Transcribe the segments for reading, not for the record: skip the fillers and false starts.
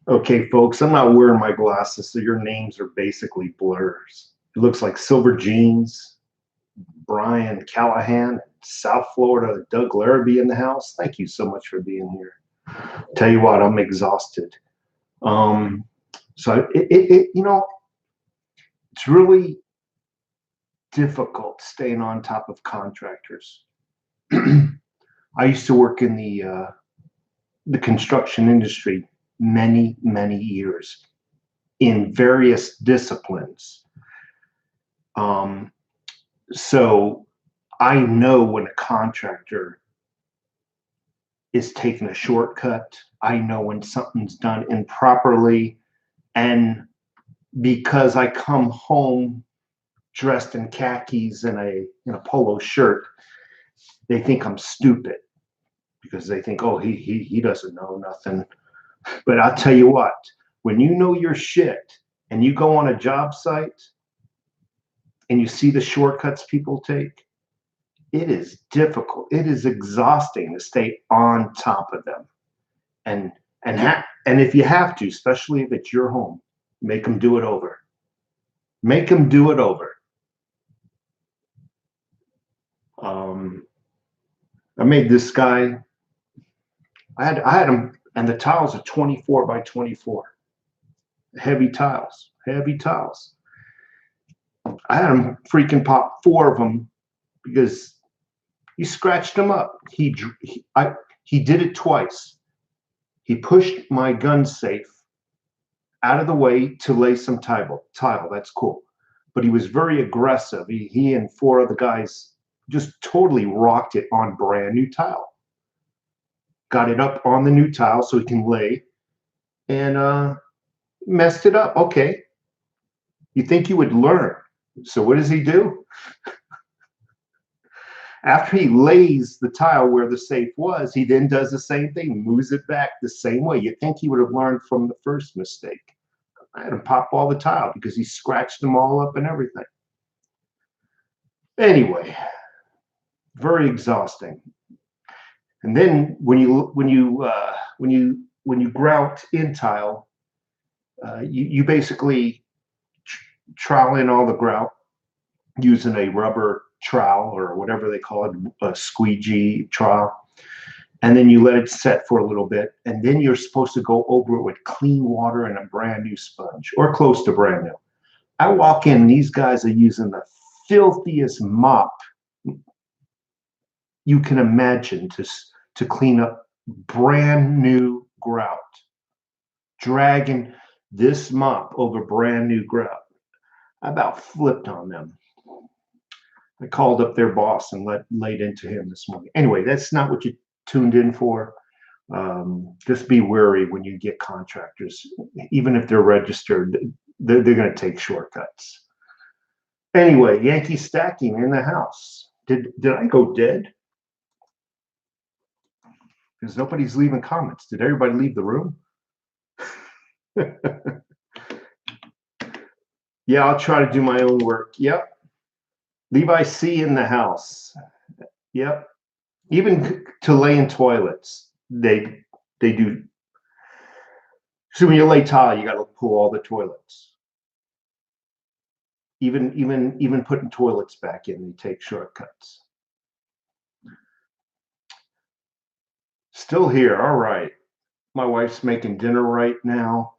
Okay, folks, I'm not wearing my glasses, so your names are basically blurs. It looks like Silver Jeans, Brian Callahan, South Florida, Doug Larrabee in the house. Thank you so much for being here. Tell you what, I'm exhausted. Um, so it's really difficult staying on top of contractors. I used to work in the construction industry many years in various disciplines. Um, so I know when a contractor is taking a shortcut. I know when something's done improperly. And because I come home dressed in khakis and a polo shirt, they think I'm stupid because they think, oh, he doesn't know nothing. But I'll tell you what, when you know your shit and you go on a job site and you see the shortcuts people take, it is difficult. It is exhausting to stay on top of them. And and if you have to, especially if it's your home, make them do it over. Make them do it over. I made this guy. I had him, and the tiles are 24 by 24. Heavy tiles. Heavy tiles. I had him freaking pop 4 of them because he scratched them up. He did it twice. He pushed my gun safe out of the way to lay some tile. That's cool. But he was very aggressive. He and 4 other guys just totally rocked it on brand new tile. Got it up on the new tile so he can lay, and messed it up. Okay. You think you would learn. So what does he do? After he lays the tile where the safe was, he then does the same thing, moves it back the same way. You'd think he would have learned from the first mistake. I had him pop all the tile because he scratched them all up and everything. Anyway, very exhausting. And then when you grout in tile, you basically trowel in all the grout using a rubber trowel or whatever they call it, a squeegee trowel. And then you let it set for a little bit. And then you're supposed to go over it with clean water and a brand new sponge, or close to brand new. I walk in, and these guys are using the filthiest mop you can imagine to clean up brand new grout. Dragging this mop over brand new grout. I about flipped on them. I called up their boss and laid into him this morning. Anyway, that's not what you tuned in for. Just be wary when you get contractors. Even if they're registered, they're going to take shortcuts. Anyway, Yankee stacking in the house. Did I go dead? Because nobody's leaving comments. Did everybody leave the room? Yeah, I'll try to do my own work. Yep. Levi C in the house. Yep. Even to lay in toilets, they do. So when you lay tile, you got to pull all the toilets. Even putting toilets back in, they take shortcuts. Still here. All right. My wife's making dinner right now.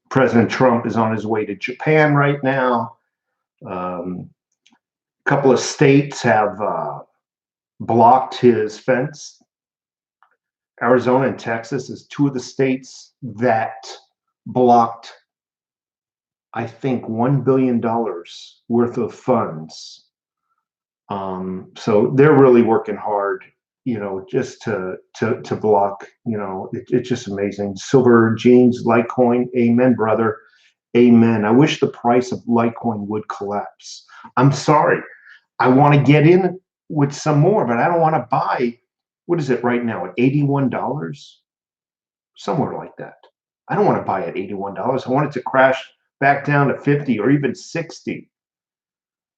President Trump is on his way to Japan right now. A couple of states have blocked his fence. Arizona and Texas is 2 of the states that blocked, I think, $1 billion worth of funds. So they're really working hard, just to block. It's just amazing. Silver Jeans, LITECOIN, amen, brother, amen. I wish the price of LITECOIN would collapse. I'm sorry. I want to get in with some more, but I don't want to buy. What is it right now at $81? Somewhere like that. I don't want to buy at $81. I want it to crash back down to 50 or even 60.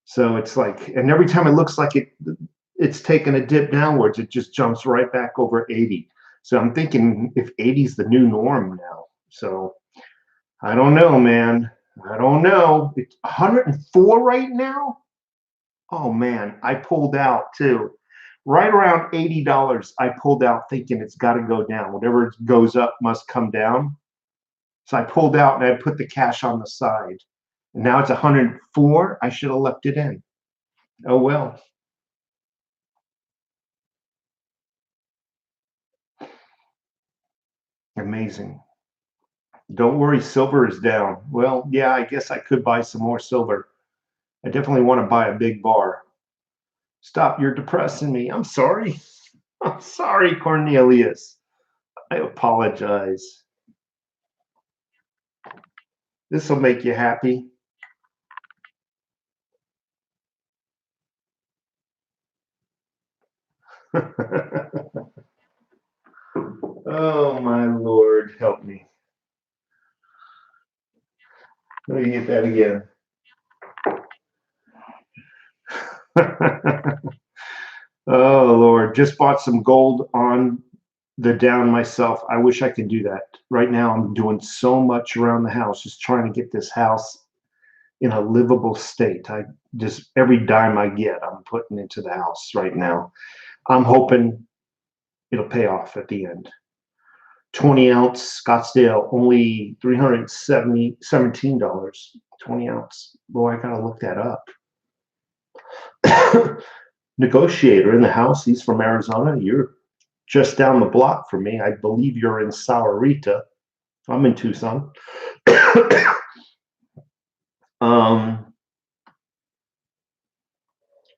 So it's like, and every time it looks like it's taken a dip downwards, it just jumps right back over 80. So I'm thinking if 80 is the new norm now. So I don't know, man. I don't know. It's 104 right now. Oh man, I pulled out too. Right around $80, I pulled out thinking it's got to go down. Whatever goes up must come down. So I pulled out and I put the cash on the side. And now it's 104. I should have left it in. Oh well. Amazing. Don't worry, silver is down. Well, yeah, I guess I could buy some more silver. I definitely want to buy a big bar. Stop, you're depressing me. I'm sorry. I'm sorry, Cornelius. I apologize. This will make you happy. Oh, my Lord, help me. Let me get that again. Oh, Lord, just bought some gold on the down myself. I wish I could do that. Right now, I'm doing so much around the house, just trying to get this house in a livable state. I just, every dime I get, I'm putting into the house right now. I'm hoping it'll pay off at the end. 20 ounce Scottsdale, only $317. 20 ounce. Boy, I gotta look that up. Negotiator in the house. He's from Arizona. You're just down the block from me. I believe you're in Sahuarita. I'm in Tucson. I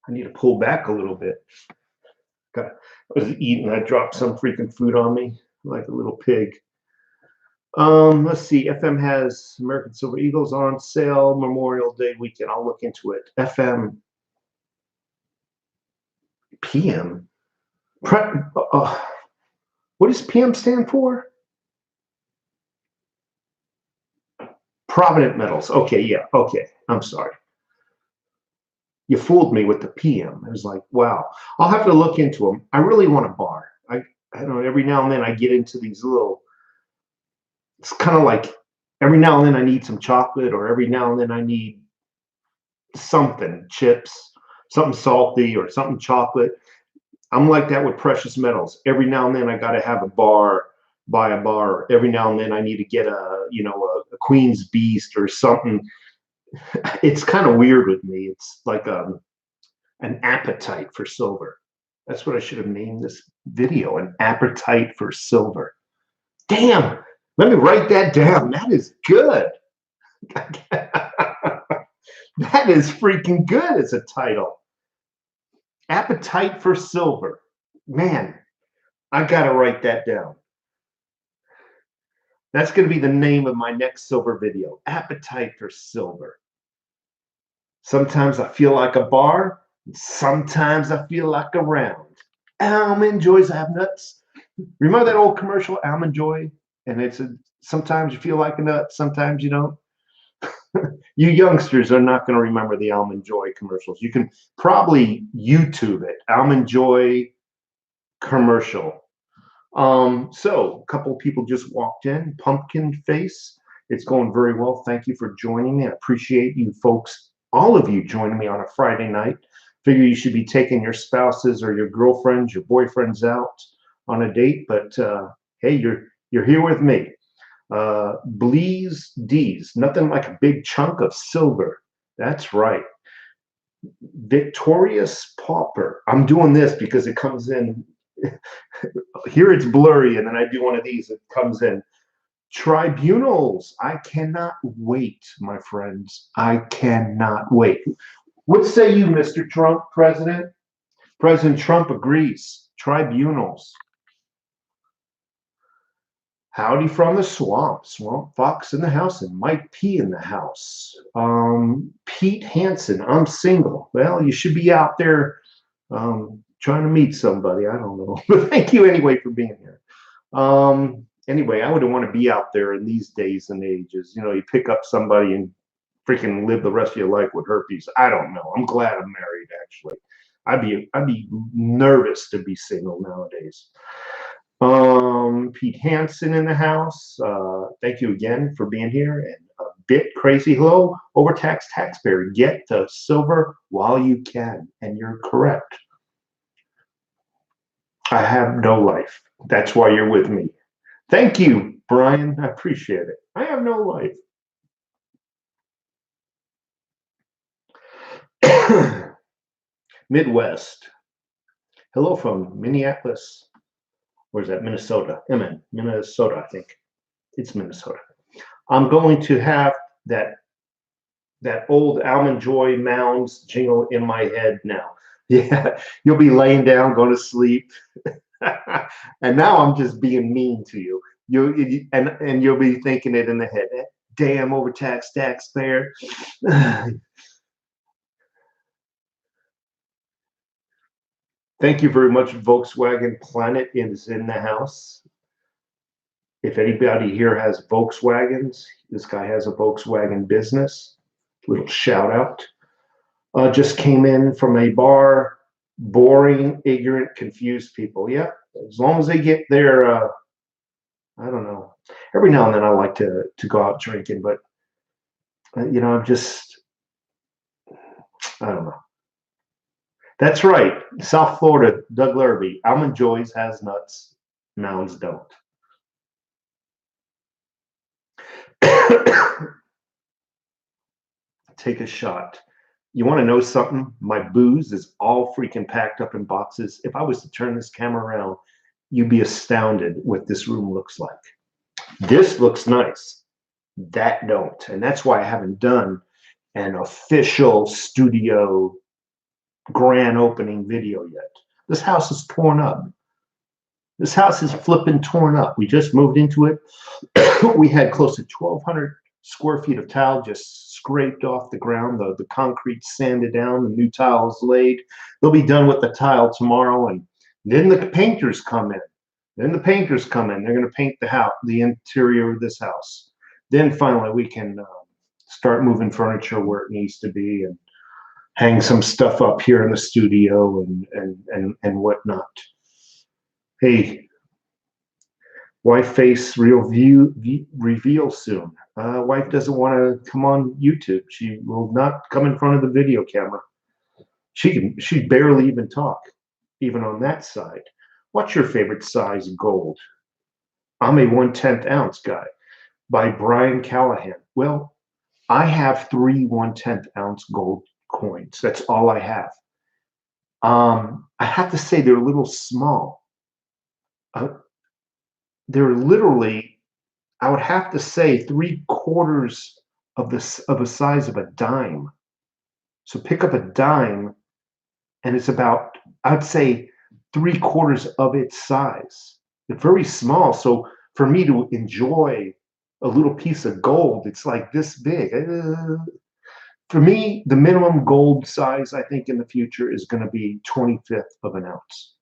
need to pull back a little bit. I was eating. I dropped some freaking food on me like a little pig. Let's see. FM has American Silver Eagles on sale Memorial Day weekend. I'll look into it. FM PM. What does PM stand for? Provident Metals. Okay, yeah. Okay, I'm sorry. You fooled me with the PM. I was like, wow. I'll have to look into them. I really want a bar. I don't know. Every now and then I get into these little. It's kind of like every now and then I need some chocolate, or every now and then I need something, chips, something salty, or something chocolate. I'm like that with precious metals. Every now and then I got to have a bar, buy a bar. Every now and then I need to get a Queen's Beast or something. It's kind of weird with me. It's like an appetite for silver. That's what I should have named this video, an appetite for silver. Damn, let me write that down. That is good. That is freaking good as a title. Appetite for silver. Man, I got to write that down. That's going to be the name of my next silver video. Appetite for silver. Sometimes I feel like a bar. Sometimes I feel like a round. Almond Joys have nuts. Remember that old commercial, Almond Joy? And it's sometimes you feel like a nut, sometimes you don't. You youngsters are not going to remember the Almond Joy commercials. You can probably YouTube it, Almond Joy commercial. So a couple of people just walked in. Pumpkin Face. It's going very well. Thank you for joining me. I appreciate you folks, all of you joining me on a Friday night. Figure you should be taking your spouses or your girlfriends, your boyfriends out on a date, but hey, you're here with me. Bleeze D's, nothing like a big chunk of silver. That's right. Victorious Pauper. I'm doing this because it comes in. Here it's blurry, and then I do one of these. It comes in. Tribunals. I cannot wait, my friends. I cannot wait. What say you, Mr. Trump, President? President Trump agrees. Tribunals. Howdy from the swamp. Swamp Fox in the house and Mike P in the house. Pete Hansen. I'm single. Well, you should be out there trying to meet somebody. I don't know. But thank you anyway for being here. Anyway, I wouldn't want to be out there in these days and ages. You know, you pick up somebody and freaking live the rest of your life with herpes. I don't know. I'm glad I'm married, actually. I'd be nervous to be single nowadays. Pete Hansen in the house. Thank you again for being here. And a bit crazy. Hello, overtaxed taxpayer. Get the silver while you can. And you're correct. I have no life. That's why you're with me. Thank you, Brian. I appreciate it. I have no life. Midwest. Hello from Minneapolis. Where's that? Minnesota. Minnesota, I think. It's Minnesota. I'm going to have that old Almond Joy Mounds jingle in my head now. Yeah, you'll be laying down, going to sleep. And now I'm just being mean to you. And you'll be thinking it in the head. Damn overtaxed taxpayer. Thank you very much. Volkswagen Planet is in the house. If anybody here has Volkswagens, this guy has a Volkswagen business. Little shout out. Just came in from a bar. Boring, ignorant, confused people. Yeah, as long as they get their, I don't know. Every now and then I like to go out drinking, but I'm just, I don't know. That's right. South Florida, Doug Larrabee. Almond Joys has nuts. Mounds don't. Take a shot. You want to know something? My booze is all freaking packed up in boxes. If I was to turn this camera around, you'd be astounded what this room looks like. This looks nice. That don't. And that's why I haven't done an official studio grand opening video yet. This house is torn up. This house is flipping torn up. We just moved into it. We had close to 1,200 square feet of tile just scraped off the ground. The concrete sanded down. The new tiles laid. They'll be done with the tile tomorrow, and then the painters come in. They're going to paint the house, the interior of this house. Then finally we can start moving furniture where it needs to be and hang some stuff up here in the studio and whatnot. Hey, wife face reveal soon. Wife doesn't want to come on YouTube. She will not come in front of the video camera. She barely even talk, even on that side. What's your favorite size gold? I'm a 1/10 ounce guy. By Brian Callahan. Well, I have 3 1/10 ounce gold coins. That's all I have. I have to say they're a little small. They're literally, I would have to say, 3/4 of the size of a dime. So pick up a dime, and it's about, I'd say, 3/4 of its size. They're very small. So for me to enjoy a little piece of gold, it's like this big. For me, the minimum gold size, I think, in the future is going to be 1/25 of an ounce.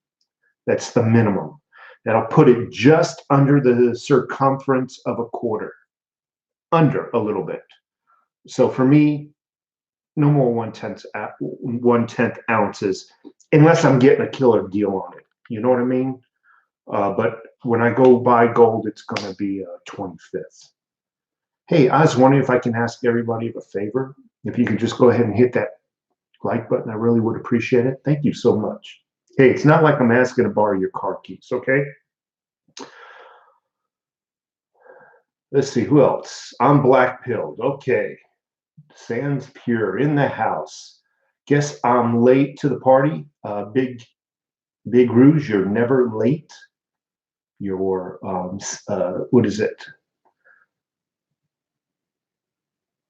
That's the minimum. That'll put it just under the circumference of a quarter, under a little bit. So for me, no more 1/10 ounces, unless I'm getting a killer deal on it. You know what I mean? But when I go buy gold, it's going to be 1/25. Hey, I was wondering if I can ask everybody a favor. If you could just go ahead and hit that like button, I really would appreciate it. Thank you so much. Hey, it's not like I'm asking to borrow your car keys, okay? Let's see, who else? I'm black pilled. Okay. Sans Pure in the house. Guess I'm late to the party. Big Rouge, you're never late. You're, what is it?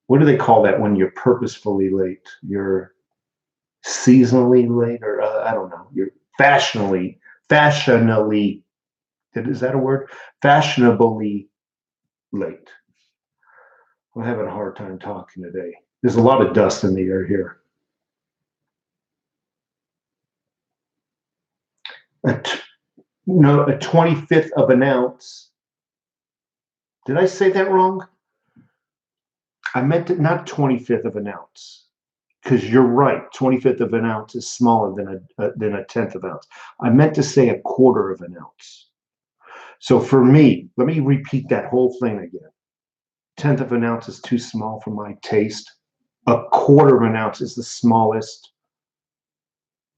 What do they call that when you're purposefully late? You're seasonally late, or I don't know. You're fashionably, is that a word? Fashionably late. I'm having a hard time talking today. There's a lot of dust in the air here. A 1/25 of an ounce. Did I say that wrong? I meant it, not 1/25 of an ounce, because you're right. 1/25 of an ounce is smaller than a 1/10 of an ounce. I meant to say 1/4 of an ounce. So for me, let me repeat that whole thing again. 1/10 of an ounce is too small for my taste. 1/4 of an ounce is the smallest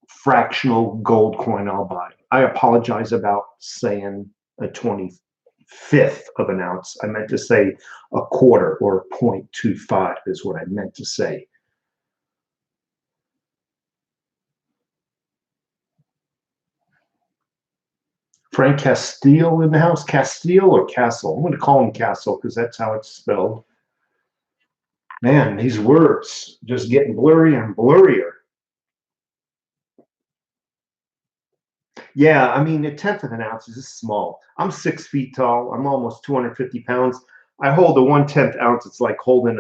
fractional gold coin I'll buy. I apologize about saying a 25th of an ounce. I meant to say 1/4 or 0.25 is what I meant to say. Frank Castile in the house. Castile or Castle? I'm going to call him Castle because that's how it's spelled. Man, these words just getting blurry and blurrier. Yeah, I mean, 1/10 of an ounce is small. I'm 6 feet tall. I'm almost 250 pounds. I hold a 1/10 ounce. It's like holding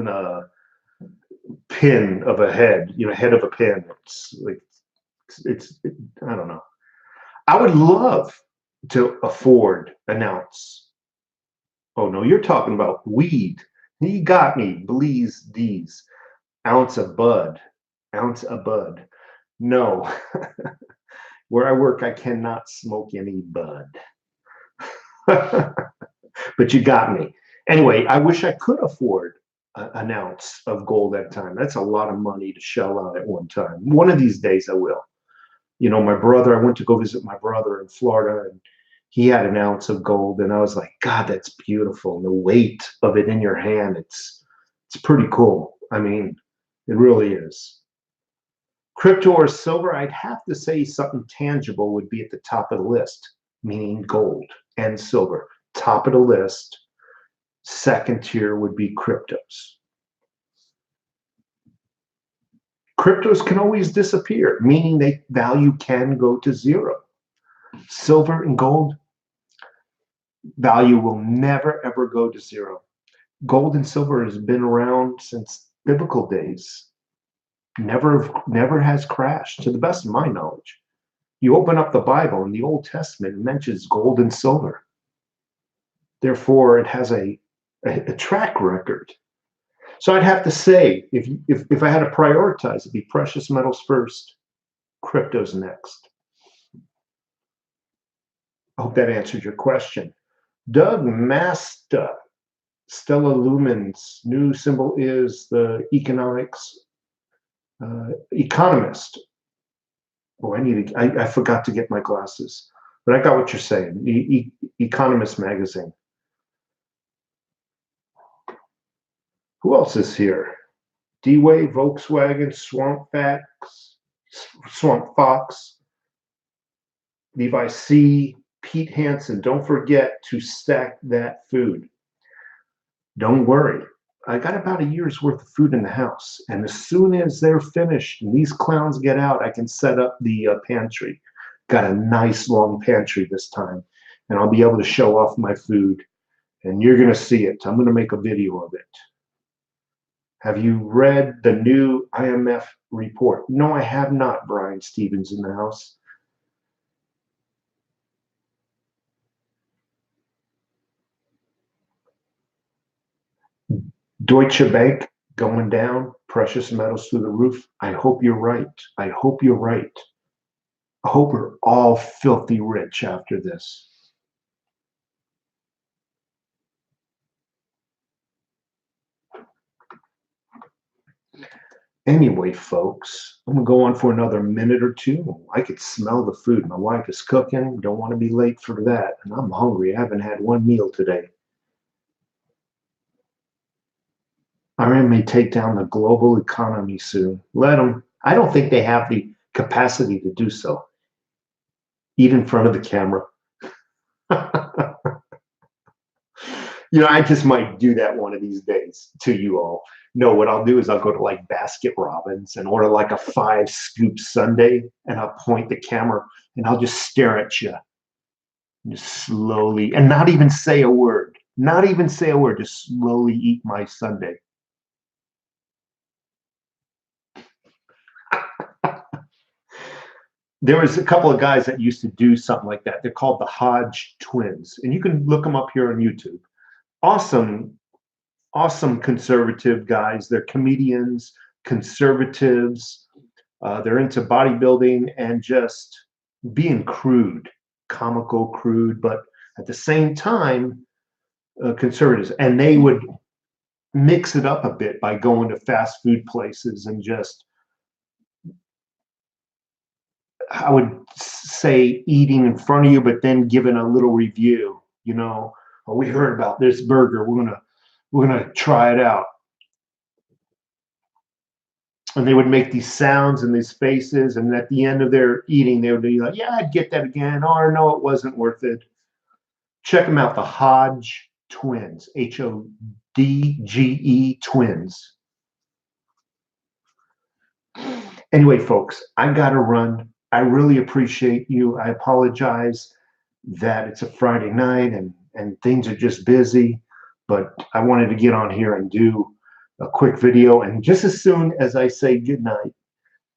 a pin of a head, head of a pin. It's like, I don't know. I would love to afford an ounce. Oh no, you're talking about weed. You got me. Please, these ounce of bud. No, where I work, I cannot smoke any bud. But you got me. Anyway, I wish I could afford an ounce of gold at a time. That's a lot of money to shell out at one time. One of these days I will. My brother, I went to go visit my brother in Florida, and he had an ounce of gold, and I was like, God, that's beautiful. And the weight of it in your hand, it's pretty cool. I mean, it really is. Crypto or silver, I'd have to say something tangible would be at the top of the list, meaning gold and silver. Top of the list. Second tier would be cryptos. Cryptos can always disappear, meaning their value can go to zero. Silver and gold, value will never, ever go to zero. Gold and silver has been around since biblical days. Never has crashed, to the best of my knowledge. You open up the Bible, and the Old Testament mentions gold and silver. Therefore, it has a track record. So I'd have to say, if I had to prioritize, it'd be precious metals first, cryptos next. I hope that answered your question. Doug Masta, Stellar Lumen's new symbol is the economist. Oh, I forgot to get my glasses, but I got what you're saying. Economist magazine. Who else is here? D-Way, Volkswagen, Swamp Fox, Levi C, Pete Hansen. Don't forget to stack that food. Don't worry. I got about a year's worth of food in the house, and as soon as they're finished and these clowns get out, I can set up the pantry. Got a nice long pantry this time, and I'll be able to show off my food, and you're going to see it. I'm going to make a video of it. Have you read the new IMF report? No, I have not. Brian Stevens in the house. Deutsche Bank going down, precious metals through the roof. I hope you're right. I hope you're right. I hope we're all filthy rich after this. Anyway, folks, I'm going to go on for another minute or two. I could smell the food. My wife is cooking. Don't want to be late for that. And I'm hungry. I haven't had one meal today. Iran may take down the global economy soon. Let them. I don't think they have the capacity to do so. Eat in front of the camera. I just might do that one of these days to you all. No, what I'll do is I'll go to like Basket Robbins and order like a 5-scoop sundae, and I'll point the camera and I'll just stare at you. Just slowly, and not even say a word. Not even say a word. Just slowly eat my sundae. There was a couple of guys that used to do something like that. They're called the Hodge twins, and you can look them up here on YouTube. Awesome conservative guys. They're comedians, conservatives. They're into bodybuilding and just being crude, comical, crude, but at the same time, conservatives. And they would mix it up a bit by going to fast food places and just, I would say, eating in front of you, but then giving a little review. You know, oh, we heard about this burger. We're gonna try it out. And they would make these sounds and these faces, and at the end of their eating, they would be like, "Yeah, I'd get that again," or "No, it wasn't worth it." Check them out, the Hodge Twins, HODGE Twins. Anyway, folks, I gotta run. I really appreciate you. I apologize that it's a Friday night and things are just busy, but I wanted to get on here and do a quick video. And just as soon as I say goodnight,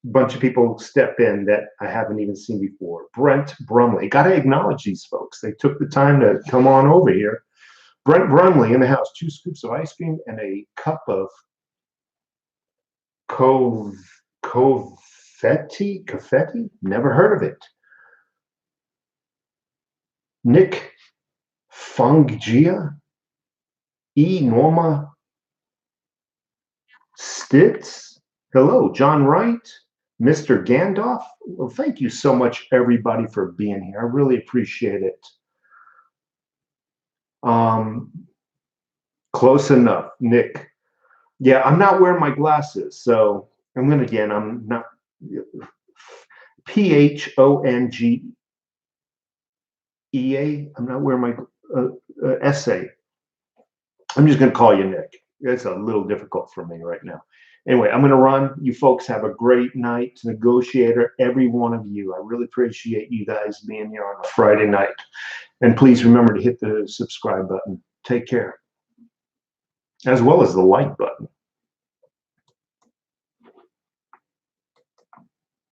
a bunch of people step in that I haven't even seen before. Brent Brumley. Got to acknowledge these folks. They took the time to come on over here. Brent Brumley in the house. 2 scoops of ice cream and a cup of confetti? Never heard of it. Nick Fungia. Norma Stitz. Hello, John Wright. Mr. Gandalf. Well, thank you so much, everybody, for being here. I really appreciate it. Close enough, Nick. Yeah, I'm not wearing my glasses, so I'm not PHONGEA. I'm not wearing my essay. I'm just gonna call you Nick. It's a little difficult for me right now. Anyway, I'm gonna run. You folks have a great night, Negotiator, every one of you. I really appreciate you guys being here on a Friday night. And please remember to hit the subscribe button. Take care. As well as the like button.